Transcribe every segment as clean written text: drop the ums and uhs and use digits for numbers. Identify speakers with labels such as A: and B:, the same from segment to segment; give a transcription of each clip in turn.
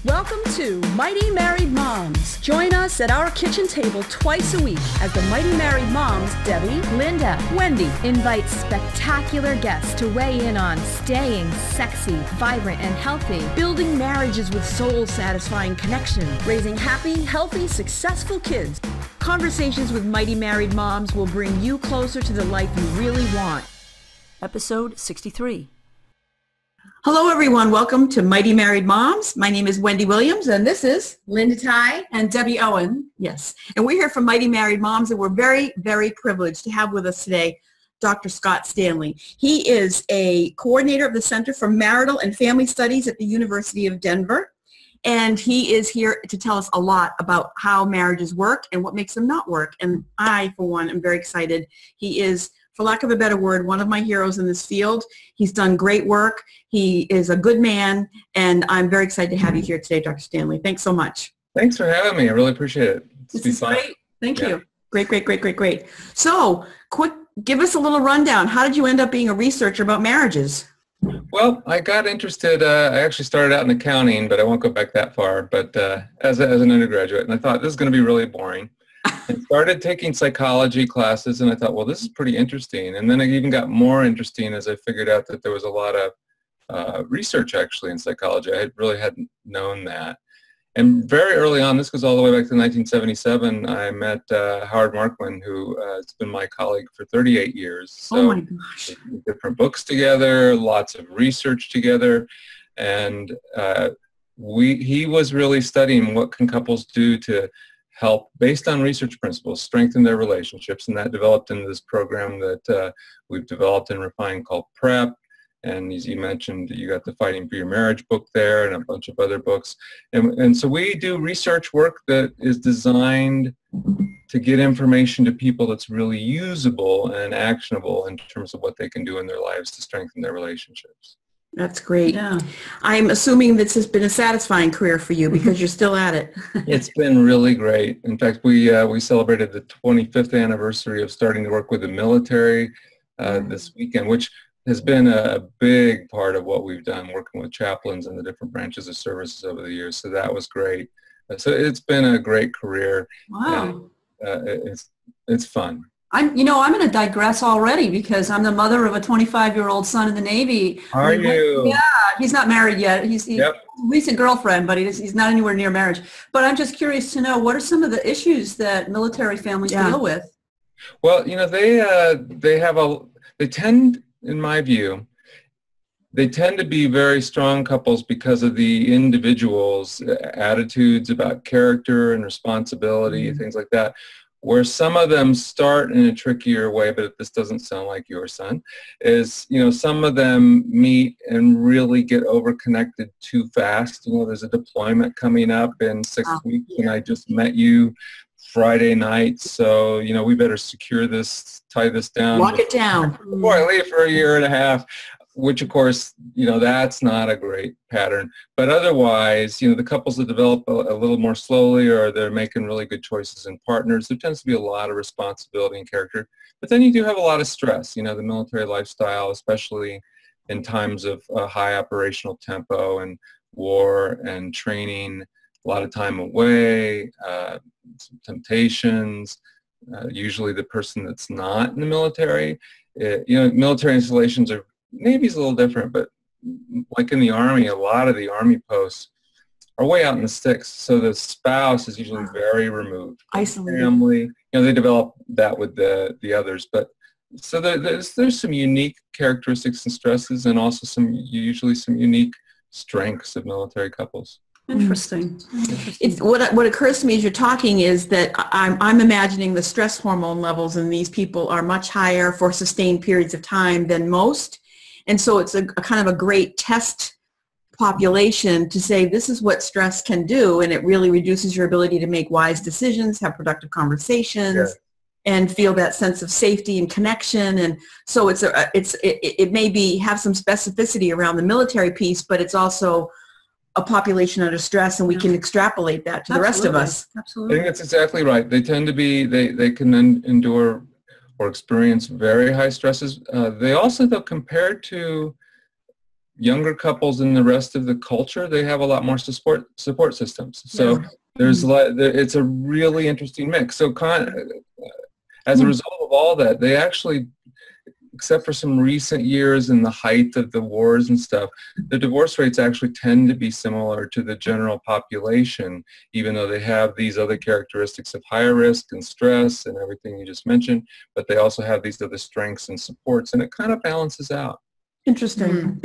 A: Welcome to Mighty Married Moms. Join us at our kitchen table twice a week as the Mighty Married Moms, Debbie, Linda, Wendy, invite spectacular guests to weigh in on staying sexy, vibrant, and healthy, building marriages with soul-satisfying connection, raising happy, healthy, successful kids. Conversations with Mighty Married Moms will bring you closer to the life you really want. Episode 63. Hello, everyone. Welcome to Mighty Married Moms. My name is Wendy Williams, and this is
B: Linda Tighe
A: and Debbie Owen. Yes. And we're here from Mighty Married Moms, and we're very, very privileged to have with us today Dr. Scott Stanley. He is a coordinator of the Center for Marital and Family Studies at the University of Denver, and he is here to tell us a lot about how marriages work and what makes them not work. And I, for one, am very excited. He is, for lack of a better word, one of my heroes in this field. He's done great work. He is a good man, and I'm very excited to have you here today, Dr. Stanley. Thanks so much.
C: Thanks for having me. I really appreciate it.
A: This is great. Thank you. Great. So, give us a little rundown. How did you end up being a researcher about marriages?
C: Well, I got interested. I actually started out in accounting, but I won't go back that far. But as an undergraduate, and I thought this is going to be really boring. I started taking psychology classes, and I thought, well, this is pretty interesting. And then it even got more interesting as I figured out that there was a lot of research actually in psychology. I really hadn't known that. And very early on, this goes all the way back to 1977, I met Howard Markman, who has been my colleague for 38 years. So
A: oh my gosh.
C: Different books together, lots of research together. And he was really studying what can couples do to help, based on research principles, strengthen their relationships. And that developed into this program that we've developed and refined called PrEP. And as you mentioned, you got the Fighting for Your Marriage book there and a bunch of other books. And so we do research work that is designed to get information to people that's really usable and actionable in terms of what they can do in their lives to strengthen their relationships.
A: That's great. Yeah. I'm assuming this has been a satisfying career for you because you're still at it.
C: It's been really great. In fact, we celebrated the 25th anniversary of starting to work with the military this weekend, which has been a big part of what we've done, working with chaplains and the different branches of services over the years. So that was great. So it's been a great career.
B: Wow.
C: It's fun.
B: I'm going to digress already because I'm the mother of a 25-year-old son in the Navy.
C: Are you?
B: Yeah, he's not married yet. He's a recent girlfriend, but he's not anywhere near marriage. But I'm just curious to know, what are some of the issues that military families deal with?
C: Well, they tend, in my view, they tend to be very strong couples because of the individual's attitudes about character and responsibility, things like that, where some of them start in a trickier way, but this doesn't sound like your son, is, some of them meet and really get over-connected too fast. There's a deployment coming up in 6 weeks, and I just met you Friday night, so, we better secure this, tie this down.
A: Lock it down.
C: Before I leave for a year and a half, which, of course, that's not a great pattern. But otherwise, the couples that develop a little more slowly, or they're making really good choices in partners, there tends to be a lot of responsibility and character. But then you do have a lot of stress. The military lifestyle, especially in times of high operational tempo and war and training, a lot of time away, some temptations, usually the person that's not in the military. Military installations are, Navy's a little different, but like in the Army, a lot of the Army posts are way out in the sticks, so the spouse is usually very removed.
A: Isolated.
C: Family, they develop that with the others, but so there's some unique characteristics and stresses, and also usually some unique strengths of military couples.
B: Interesting.
A: What occurs to me as you're talking is that I'm imagining the stress hormone levels in these people are much higher for sustained periods of time than most. And so it's a kind of a great test population to say this is what stress can do, and it really reduces your ability to make wise decisions, have productive conversations, and feel that sense of safety and connection. And so it may have some specificity around the military piece, but it's also a population under stress, and we can extrapolate that to the rest of us.
B: Absolutely.
C: I think that's exactly right. They tend to be, they can endure or experience very high stresses. They also, though, compared to younger couples in the rest of the culture, they have a lot more support systems. So it's a really interesting mix. So as a result of all that, they actually, except for some recent years in the height of the wars and stuff, the divorce rates actually tend to be similar to the general population, even though they have these other characteristics of higher risk and stress and everything you just mentioned, but they also have these other strengths and supports, and it kind of balances out.
A: Interesting.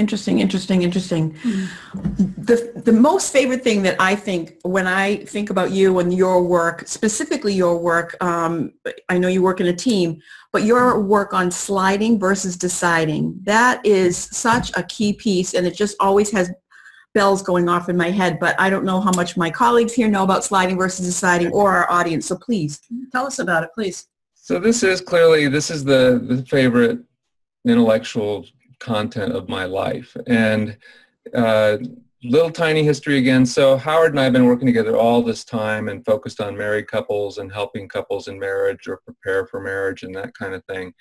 A: The most favorite thing that I think when I think about you and your work, specifically your work, I know you work in a team, but your work on sliding versus deciding, that is such a key piece, and it just always has bells going off in my head, but I don't know how much my colleagues here know about sliding versus deciding, or our audience, so please tell us about it, please.
C: So this is the favorite intellectual content of my life. And little tiny history again. So Howard and I have been working together all this time and focused on married couples and helping couples in marriage or prepare for marriage and that kind of thing.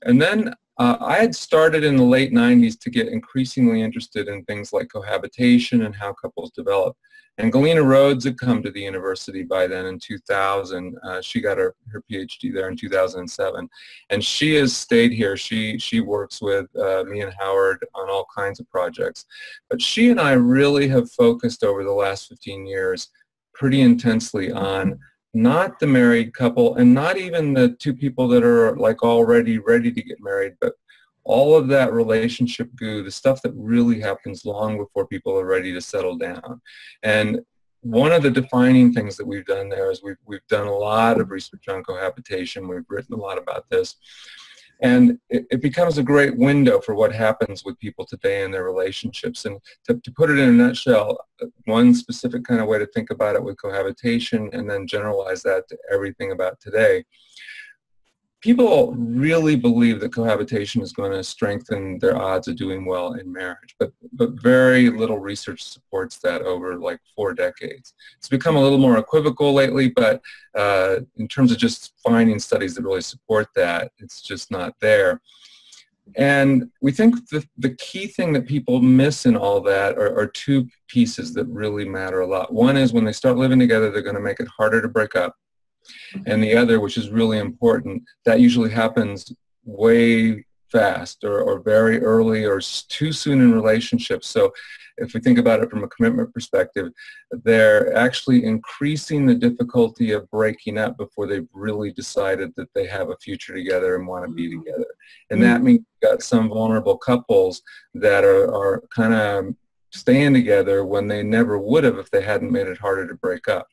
C: And then I had started in the late 90s to get increasingly interested in things like cohabitation and how couples develop. And Galena Rhodes had come to the university by then in 2000. She got her PhD there in 2007. And she has stayed here. She works with me and Howard on all kinds of projects. But she and I really have focused over the last 15 years pretty intensely on not the married couple and not even the two people that are like already ready to get married, but all of that relationship goo, the stuff that really happens long before people are ready to settle down. And one of the defining things that we've done there is we've done a lot of research on cohabitation. We've written a lot about this. And it becomes a great window for what happens with people today in their relationships. And to put it in a nutshell, one specific kind of way to think about it with cohabitation and then generalize that to everything about today. People really believe that cohabitation is going to strengthen their odds of doing well in marriage, but very little research supports that over like 4 decades. It's become a little more equivocal lately, but in terms of just finding studies that really support that, it's just not there. And we think the key thing that people miss in all that are 2 pieces that really matter a lot. One is when they start living together, they're going to make it harder to break up. And the other, which is really important, that usually happens way fast or very early or too soon in relationships. So if we think about it from a commitment perspective, they're actually increasing the difficulty of breaking up before they've really decided that they have a future together and want to be together. And that means you've got some vulnerable couples that are kind of staying together when they never would have if they hadn't made it harder to break up.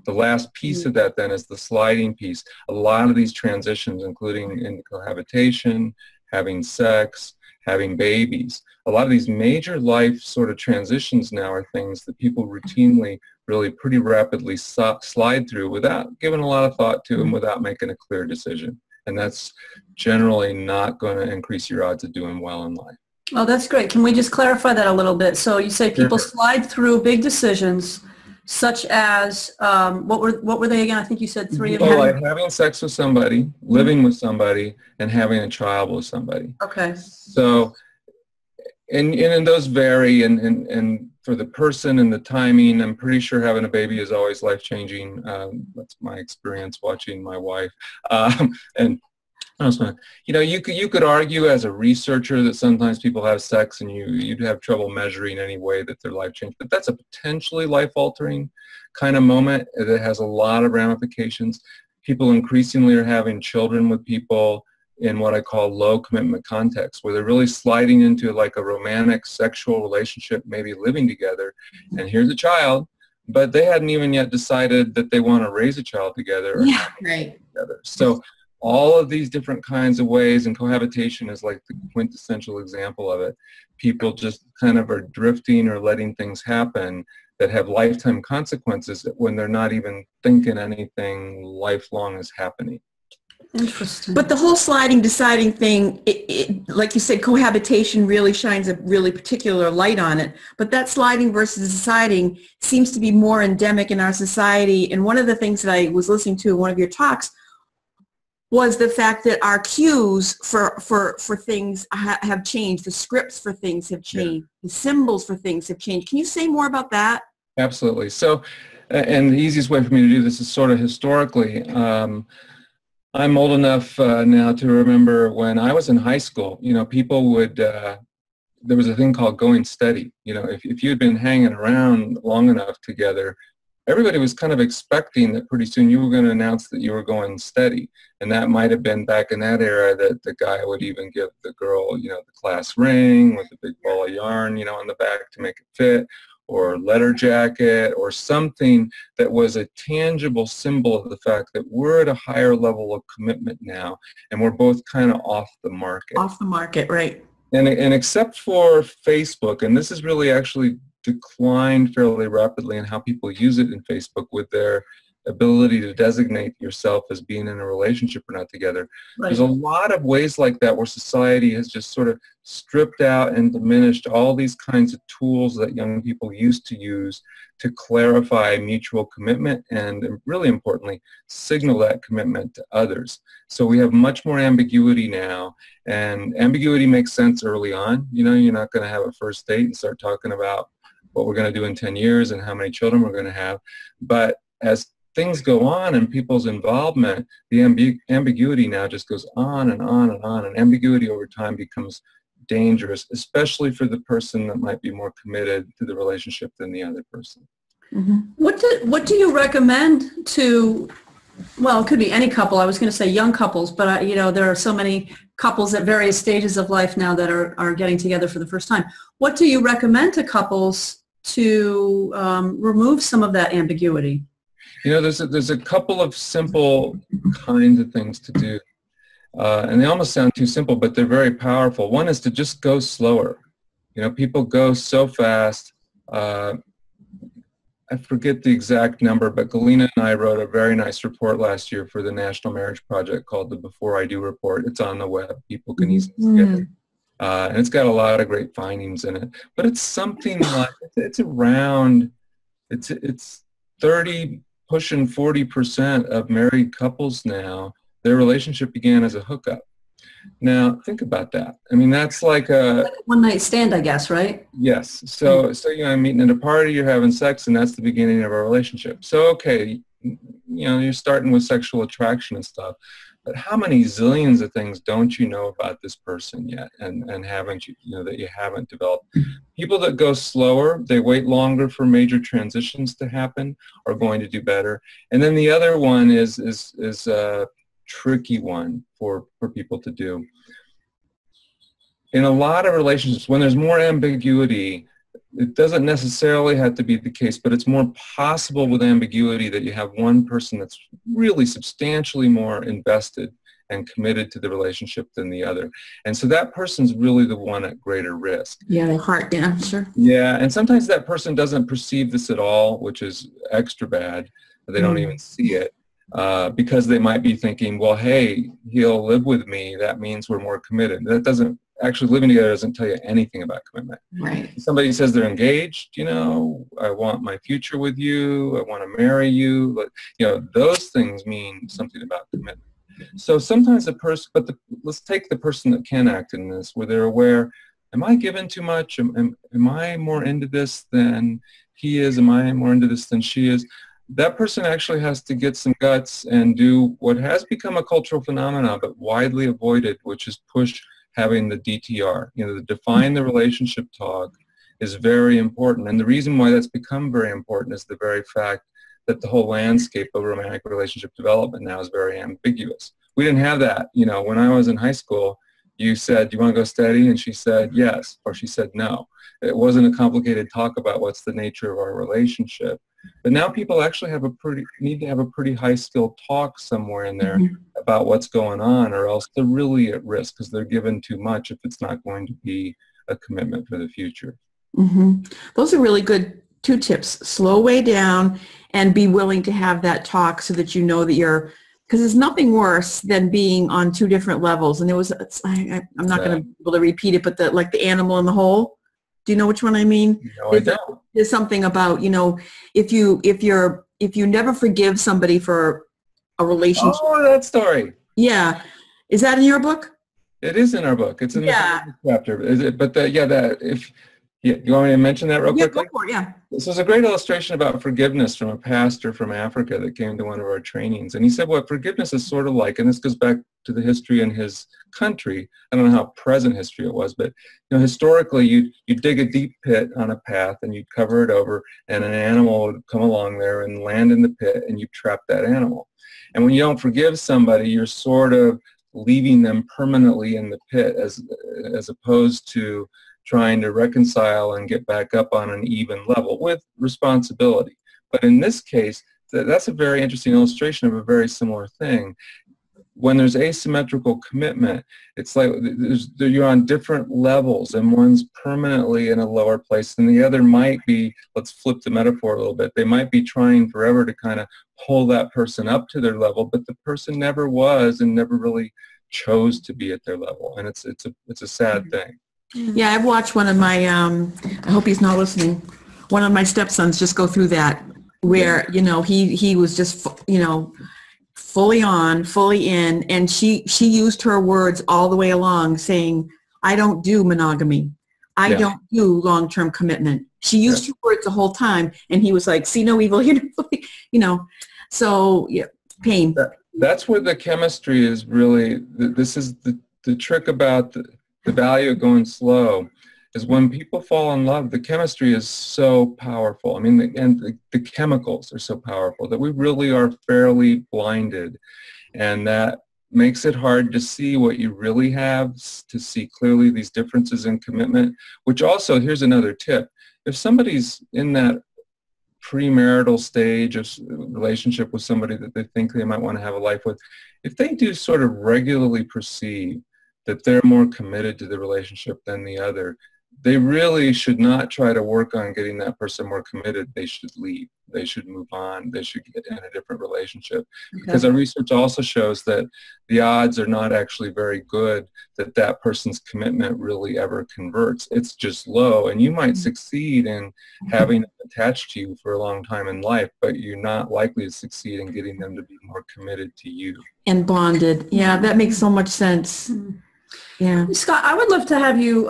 C: The last piece of that then is the sliding piece. A lot of these transitions, including into cohabitation, having sex, having babies, a lot of these major life sort of transitions now are things that people routinely, really pretty rapidly slide through without giving a lot of thought to and without making a clear decision. And that's generally not going to increase your odds of doing well in life.
B: Oh, that's great. Can we just clarify that a little bit? So you say people slide through big decisions, such as, what were they again? I think you said 3 of them.
C: Well, like having sex with somebody, living with somebody, and having a child with somebody.
B: Okay.
C: So, and those vary, and for the person and the timing, I'm pretty sure having a baby is always life-changing. That's my experience watching my wife. And you know, you could argue as a researcher that sometimes people have sex and you'd have trouble measuring any way that their life changed, but that's a potentially life-altering kind of moment that has a lot of ramifications. People increasingly are having children with people in what I call low commitment contexts, where they're really sliding into like a romantic sexual relationship, maybe living together, and here's a child, but they hadn't even yet decided that they want to raise a child together. Together. So all of these different kinds of ways, and cohabitation is like the quintessential example of it. People just kind of are drifting or letting things happen that have lifetime consequences when they're not even thinking anything lifelong is happening.
B: Interesting.
A: But the whole sliding, deciding thing, like you said, cohabitation really shines a really particular light on it. But that sliding versus deciding seems to be more endemic in our society. And one of the things that I was listening to in one of your talks was the fact that our cues for things have changed. The scripts for things have changed. Yeah. The symbols for things have changed. Can you say more about that?
C: Absolutely. So, and the easiest way for me to do this is sort of historically. I'm old enough now to remember when I was in high school, you know, people would, there was a thing called going steady. You know, if you'd been hanging around long enough together, everybody was kind of expecting that pretty soon you were going to announce that you were going steady. And that might have been back in that era that the guy would even give the girl, you know, the class ring with a big ball of yarn, you know, on the back to make it fit, or letter jacket, or something that was a tangible symbol of the fact that we're at a higher level of commitment now, and we're both kind of off the market.
A: Off the market, right.
C: And except for Facebook, and this has really actually declined fairly rapidly in how people use it in Facebook with their ability to designate yourself as being in a relationship or not together. Right. There's a lot of ways like that where society has just sort of stripped out and diminished all these kinds of tools that young people used to use to clarify mutual commitment and, really importantly, signal that commitment to others. So we have much more ambiguity now, and ambiguity makes sense early on. You know, you're not going to have a first date and start talking about what we're going to do in 10 years and how many children we're going to have. But as things go on and people's involvement, the ambiguity now just goes on and on and on, and ambiguity over time becomes dangerous, especially for the person that might be more committed to the relationship than the other person.
B: Mm-hmm. What do you recommend to, well, it could be any couple. I was going to say young couples, but you know, there are so many couples at various stages of life now that are getting together for the first time. What do you recommend to couples to remove some of that ambiguity?
C: You know, there's a couple of simple kinds of things to do, and they almost sound too simple, but they're very powerful. One is to just go slower. You know, people go so fast. I forget the exact number, but Galina and I wrote a very nice report last year for the National Marriage Project called the Before I Do Report. It's on the web. People can easily get it. And it's got a lot of great findings in it. But it's something like, it's 30, pushing 40% of married couples now, their relationship began as a hookup. Now, think about that. I mean, that's like a
B: one-night stand, I guess, right?
C: Yes. So you know, I'm meeting at a party, you're having sex, and that's the beginning of our relationship. So, okay, you know, you're starting with sexual attraction and stuff, but how many zillions of things don't you know about this person yet, and haven't you know, that you haven't developed? People that go slower, they wait longer for major transitions to happen, are going to do better. And then the other one is tricky one for people to do. In a lot of relationships, when there's more ambiguity, it doesn't necessarily have to be the case, but it's more possible with ambiguity that you have one person that's really substantially more invested and committed to the relationship than the other. And so that person's really the one at greater risk.
A: Yeah, the heart, yeah, sure.
C: Yeah, and sometimes that person doesn't perceive this at all, which is extra bad. They don't even see it. Because they might be thinking, well, hey, he'll live with me. That means we're more committed. That doesn't, actually living together doesn't tell you anything about commitment.
A: Right.
C: Somebody says they're engaged, you know, I want my future with you, I want to marry you. But, you know, those things mean something about commitment. So sometimes a person, but let's take the person that can act in this, where they're aware, am I giving too much? Am I more into this than he is? Am I more into this than she is? That person actually has to get some guts and do what has become a cultural phenomenon but widely avoided, which is push having the DTR. You know, the define the relationship talk is very important. And the reason why that's become very important is the very fact that the whole landscape of romantic relationship development now is very ambiguous. We didn't have that. You know, when I was in high school, you said, do you want to go steady? And she said, yes, or she said, no. It wasn't a complicated talk about what's the nature of our relationship. But now people actually need to have a pretty high skill talk somewhere in there about what's going on, or else they're really at risk because they're given too much if it's not going to be a commitment for the future.
A: Those are really good 2 tips. Slow way down and be willing to have that talk so that you know that you're, because there's nothing worse than being on 2 different levels. And there was, I'm not going to be able to repeat it, but like the animal in the hole. Do you know which one I mean?
C: No, I don't.
A: There's something about, you know, if you never forgive somebody for a relationship.
C: Oh, that story.
A: Yeah. Is that in your book?
C: It is in our book. It's in the chapter. Is it? But you want me to mention that real quickly?
A: Go for it, yeah.
C: This is a great illustration about forgiveness from a pastor from Africa that came to one of our trainings. And he said what forgiveness is sort of like, and this goes back to the history in his country. I don't know how present history it was, but historically you'd dig a deep pit on a path and you'd cover it over, and an animal would come along there and land in the pit, and you'd trap that animal. And when you don't forgive somebody, you're sort of leaving them permanently in the pit as opposed to trying to reconcile and get back up on an even level with responsibility. But in this case, that's a very interesting illustration of a very similar thing. When there's asymmetrical commitment, it's like you're on different levels, and one's permanently in a lower place and the other might be, let's flip the metaphor a little bit, they might be trying forever to kind of pull that person up to their level, but the person never was and never really chose to be at their level. And it's a sad thing.
A: Yeah, I've watched one of my, I hope he's not listening, one of my stepsons just go through that where, he was just, fully on, fully in, and she used her words all the way along saying, I don't do monogamy. I don't do long-term commitment. She used her words the whole time, and he was like, see no evil, so pain.
C: That's where the chemistry is really, this is the trick about the value of going slow, is when people fall in love, the chemistry is so powerful. I mean, the chemicals are so powerful that we really are fairly blinded, and that makes it hard to see what you really have, to see clearly these differences in commitment, which also, here's another tip. If somebody's in that premarital stage of relationship with somebody that they think they might want to have a life with, if they do sort of regularly perceive that they're more committed to the relationship than the other, they really should not try to work on getting that person more committed. They should leave. They should move on. They should get in a different relationship. Okay. Because our research also shows that the odds are not actually very good that that person's commitment really ever converts. It's just low. And you might succeed in having them attached to you for a long time in life, but you're not likely to succeed in getting them to be more committed to you.
A: And bonded. Yeah, that makes so much sense. Yeah.
B: Scott, I would love to have you,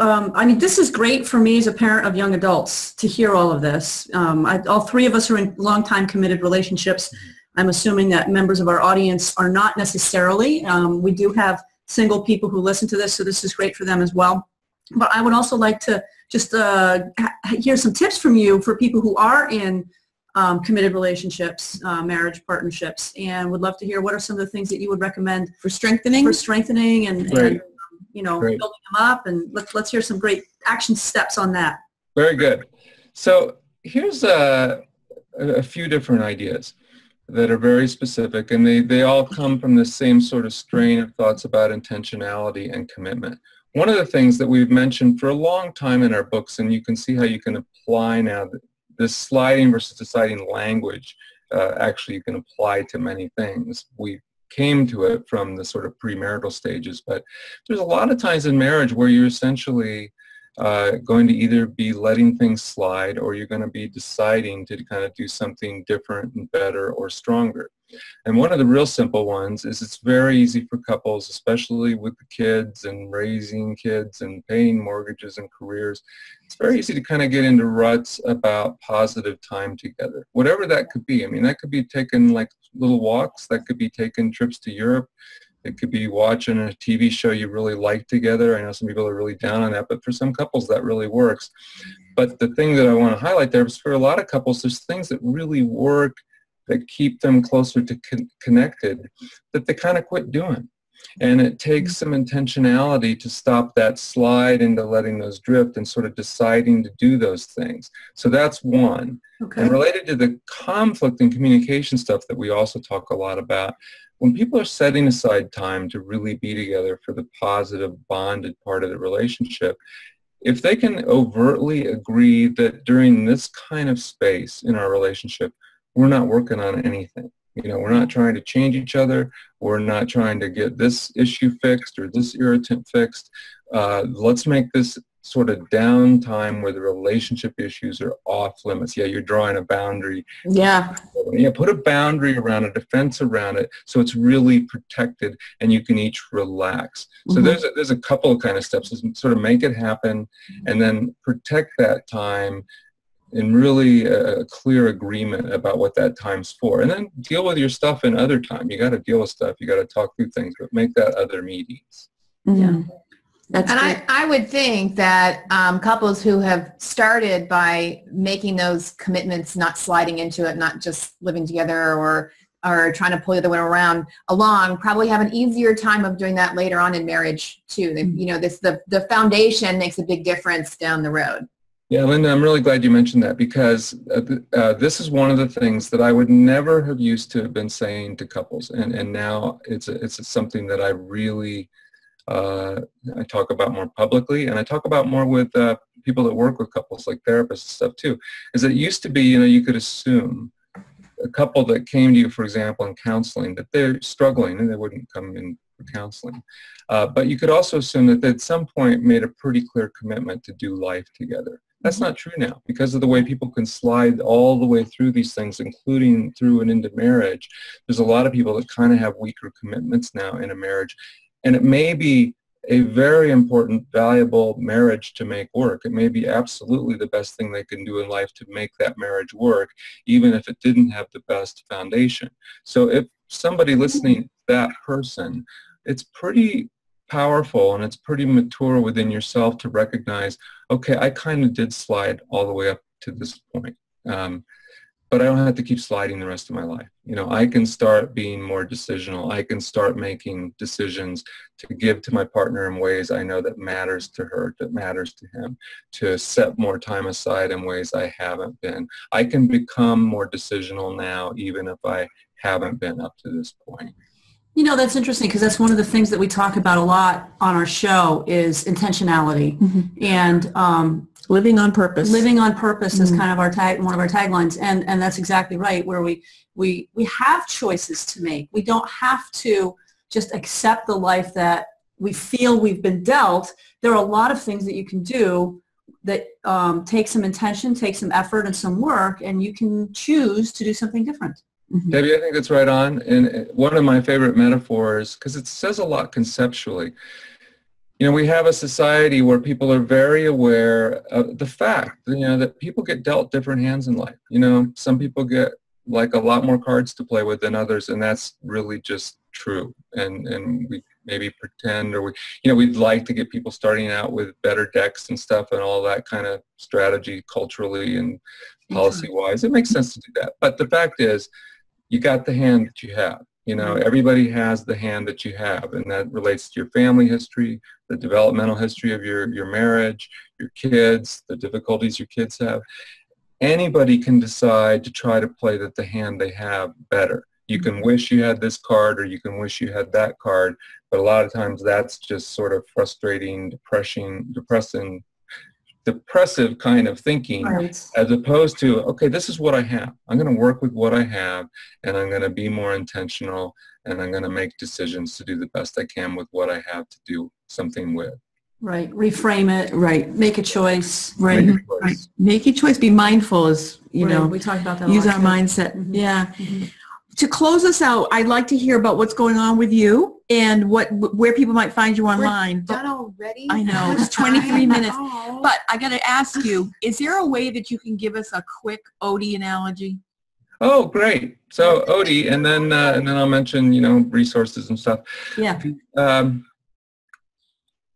B: this is great for me as a parent of young adults to hear all of this. All three of us are in long-time committed relationships. I'm assuming that members of our audience are not necessarily. We do have single people who listen to this, so this is great for them as well. But I would also like to just hear some tips from you for people who are in committed relationships, marriage partnerships, and would love to hear what are some of the things that you would recommend
A: for strengthening
B: and building them up, and let's hear some great action steps on that.
C: Very good. So here's a few different ideas that are very specific, and they all come from the same sort of strain of thoughts about intentionality and commitment. One of the things that we've mentioned for a long time in our books, and you can see how you can apply now, this sliding versus deciding language, actually you can apply to many things. We came to it from the sort of premarital stages, but there's a lot of times in marriage where you're essentially going to either be letting things slide, or you're going to be deciding to kind of do something different and better or stronger. And one of the real simple ones is it's very easy for couples, especially with the kids and raising kids and paying mortgages and careers, it's very easy to kind of get into ruts about positive time together, whatever that could be. I mean, that could be taking like little walks, that could be taking trips to Europe, it could be watching a TV show you really like together. I know some people are really down on that, but for some couples that really works. But the thing that I want to highlight there is for a lot of couples, there's things that really work that keep them closer to connected that they kind of quit doing. And it takes some intentionality to stop that slide into letting those drift and sort of deciding to do those things. So that's one. Okay. And related to the conflict and communication stuff that we also talk a lot about, when people are setting aside time to really be together for the positive bonded part of the relationship, if they can overtly agree that during this kind of space in our relationship, we're not working on anything. We're not trying to change each other. We're not trying to get this issue fixed or this irritant fixed. Let's make this sort of downtime where the relationship issues are off limits. Yeah, you're drawing a boundary.
A: Yeah.
C: Yeah, put a boundary around it, a defense around it, so it's really protected and you can each relax. So there's a couple of kind of steps. Sort of make it happen and then protect that time in really a clear agreement about what that time's for. And then deal with your stuff in other time. You got to deal with stuff. You got to talk through things, but make that other meetings.
A: Yeah.
D: And I would think that couples who have started by making those commitments, not sliding into it, not just living together or trying to pull the other one along, probably have an easier time of doing that later on in marriage too. You know, the foundation makes a big difference down the road.
C: Yeah, Linda, I'm really glad you mentioned that because this is one of the things that I would never have used to have been saying to couples, and now it's something that I really I talk about more publicly, and I talk about more with people that work with couples, like therapists and stuff too, is that it used to be, you know, you could assume a couple that came to you, for example, in counseling, that they're struggling and they wouldn't come in for counseling. But you could also assume that they at some point made a pretty clear commitment to do life together. That's not true now because of the way people can slide all the way through these things, including through and into marriage. There's a lot of people that kind of have weaker commitments now in a marriage. And it may be a very important, valuable marriage to make work. It may be absolutely the best thing they can do in life to make that marriage work, even if it didn't have the best foundation. So if somebody listening to that person, it's pretty powerful and it's pretty mature within yourself to recognize, okay, I kind of did slide all the way up to this point. But I don't have to keep sliding the rest of my life. You know, I can start being more decisional. I can start making decisions to give to my partner in ways I know that matters to her, that matters to him, to set more time aside in ways I haven't been. I can become more decisional now, even if I haven't been up to this point.
B: You know, that's interesting because that's one of the things that we talk about a lot on our show is intentionality and
A: living on purpose.
B: Living on purpose is kind of one of our taglines, and that's exactly right. Where we have choices to make. We don't have to just accept the life that we feel we've been dealt. There are a lot of things that you can do that take some intention, take some effort, and some work, and you can choose to do something different.
C: Debbie, I think that's right on. And one of my favorite metaphors, because it says a lot conceptually, you know, we have a society where people are very aware of the fact, you know, that people get dealt different hands in life. You know, some people get like a lot more cards to play with than others, and that's really just true. And we maybe pretend, or we'd like to get people starting out with better decks and stuff and all that kind of strategy culturally and policy-wise. It makes sense to do that. But the fact is, you got the hand that you have. You know, everybody has the hand that you have, and that relates to your family history, the developmental history of your marriage, your kids, the difficulties your kids have. Anybody can decide to try to play the hand they have better. You can wish you had this card, or you can wish you had that card, but a lot of times that's just sort of frustrating, depressive kind of thinking, as opposed to, okay, this is what I have. I'm going to work with what I have, and I'm going to be more intentional, and I'm going to make decisions to do the best I can with what I have to do something with.
B: Right. Reframe it.
A: Right.
B: Make a choice.
A: Right. Make a choice. Be mindful, as you know.
B: We talk about that.
A: Use our mindset. Yeah. To close us out, I'd like to hear about what's going on with you and where people might find you online.
D: We're done already?
A: I know, it's 23 minutes. But I got to ask you, is there a way that you can give us a quick Odie analogy?
C: Oh, great. So Odie, and then I'll mention, you know, resources and stuff.
B: Yeah.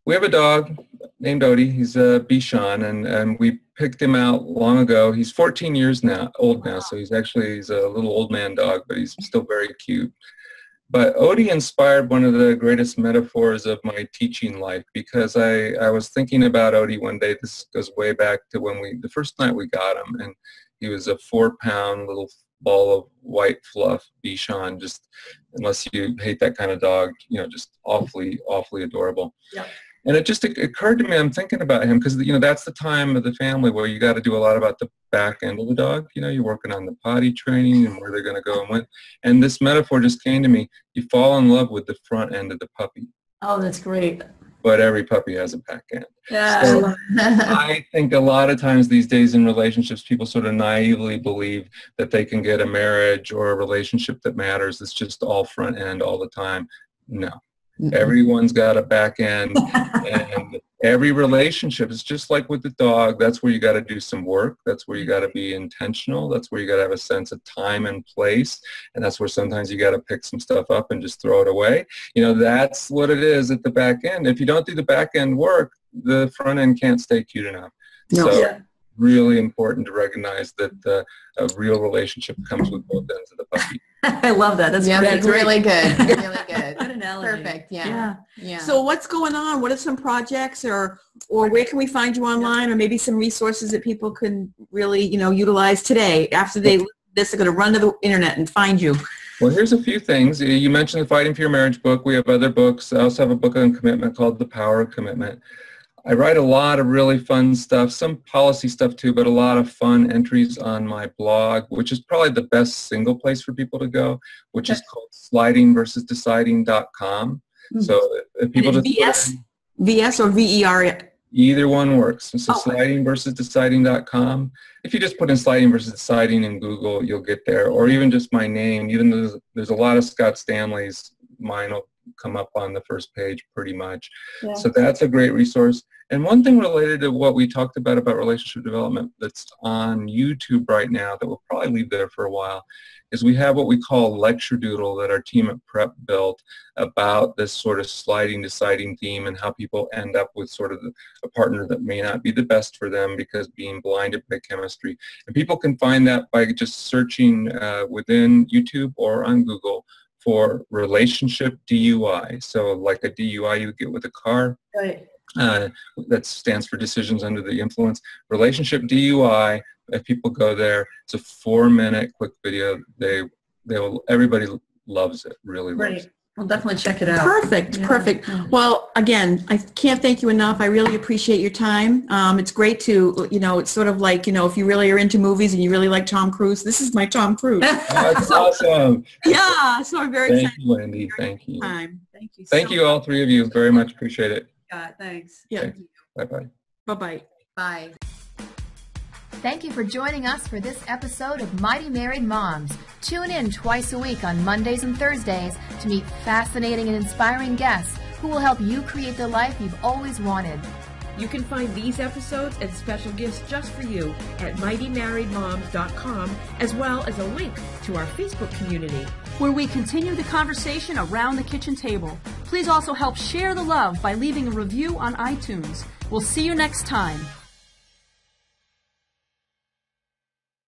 C: We have a dog named Odie. He's a Bichon, and we picked him out long ago. He's 14 years old now, so he's a little old man dog, but he's still very cute. But Odie inspired one of the greatest metaphors of my teaching life, because I was thinking about Odie one day. This goes way back to the first night we got him, and he was a 4-pound little ball of white fluff Bichon, just, unless you hate that kind of dog, you know, just awfully, awfully adorable.
B: Yeah.
C: And it just occurred to me, I'm thinking about him, because, you know, that's the time of the family where you got to do a lot about the back end of the dog. You know, you're working on the potty training and where they're going to go and when. And this metaphor just came to me. You fall in love with the front end of the puppy.
B: Oh, that's great.
C: but every puppy has a back end.
B: Yeah.
C: So I think a lot of times these days in relationships, people sort of naively believe that they can get a marriage or a relationship that matters. It's just all front end all the time. No. Everyone's got a back end, and every relationship is just like with the dog. That's where you got to do some work. That's where you got to be intentional. That's where you got to have a sense of time and place, and that's where sometimes you got to pick some stuff up and just throw it away. You know, that's what it is at the back end. If you don't do the back end work, the front end can't stay cute enough.
A: No.
C: So
B: Yeah.
C: really important to recognize that a real relationship comes with both ends of the puppy.
B: I love that. That's
D: Yeah,
B: great.
D: that's really good. Really good.
B: Good analogy.
D: Perfect. Yeah. Yeah.
A: So what's going on? What are some projects, or where can we find you online, or maybe some resources that people can really, you know, utilize today after they listen to this? They're going to run to the internet and find you.
C: Well, here's a few things. You mentioned the Fighting for Your Marriage book. We have other books. I also have a book on commitment called The Power of Commitment. I write a lot of really fun stuff, some policy stuff too, but a lot of fun entries on my blog, which is probably the best single place for people to go, which is called slidingversusdeciding.com. So if people just
A: VS or VER?
C: either one works. So
A: Okay.
C: slidingversusdeciding.com. If you just put in sliding versus deciding in Google, you'll get there. Or even just my name, even though there's a lot of Scott Stanley's, mine will come up on the first page pretty much.
B: Yeah.
C: So that's a great resource. And one thing related to what we talked about relationship development that's on YouTube right now that we'll probably leave there for a while is we have what we call lecture doodle that our team at Prep built about this sort of sliding deciding theme and how people end up with sort of a partner that may not be the best for them because being blinded by chemistry. And people can find that by just searching within YouTube or on Google for relationship DUI. So like a DUI you would get with a car.
B: Right.
C: That stands for decisions under the influence. Relationship DUI, if people go there, it's a 4-minute quick video. Everybody loves it, really loves it.
B: I'll definitely check it out.
A: Perfect,
B: Yeah.
A: perfect. Well, again, I can't thank you enough. I really appreciate your time. It's great to, you know, it's sort of like, you know, if you really are into movies and you really like Tom Cruise, this is my Tom Cruise.
C: That's awesome.
A: Yeah, so I'm very
C: Thank
A: excited.
C: you, Wendy. Thank you.
A: Thank you.
C: Thank you, all three of you. Very much appreciate it.
B: Thanks.
A: Yeah.
C: Okay. Bye-bye.
A: Bye-bye.
D: Bye.
E: Thank you for joining us for this episode of Mighty Married Moms. Tune in twice a week on Mondays and Thursdays to meet fascinating and inspiring guests who will help you create the life you've always wanted.
F: You can find these episodes and special gifts just for you at mightymarriedmoms.com, as well as a link to our Facebook community,
G: where we continue the conversation around the kitchen table. Please also help share the love by leaving a review on iTunes. We'll see you next time.